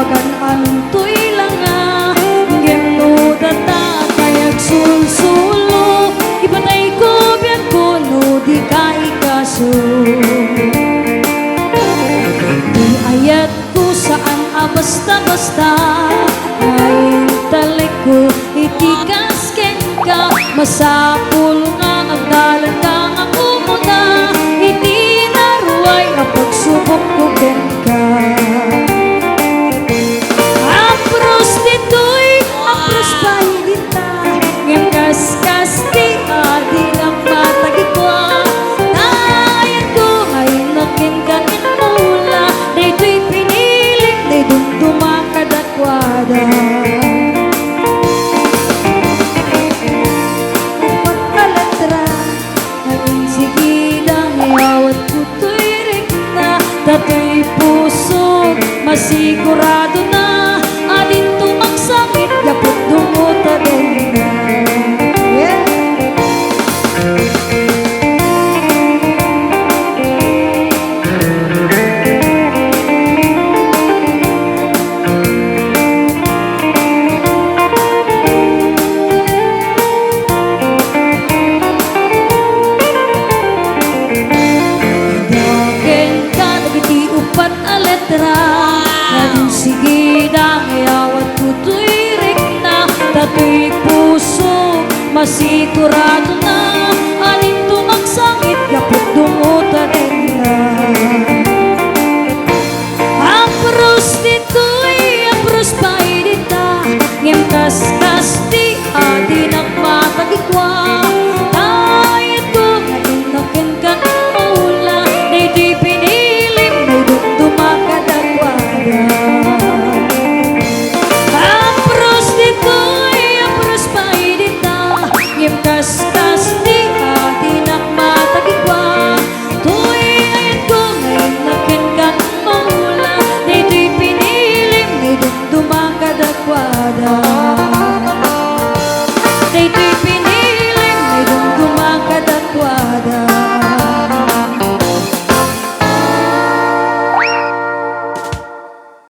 bagan antoy lang nga gendo data kayag sulsulo ipatay ko biyan ko no di ka ikaso di ayat ko saan basta-basta ay talik ko itikas ken ka masapul nga ang dalan ka nga umuda iti naruay ang pagsubok ko ken ka ang prostituy ang prospahilita ng kaskas di adi ng matagikwa tayan ko ay nakin kanin mula daytoy piniling daydong tumakadakwada dato'y puso masigurado na adin tumagsakit yapot dumuta din na Nading sige na ngayawat ko tu'y rik na dato'y puso masigurado na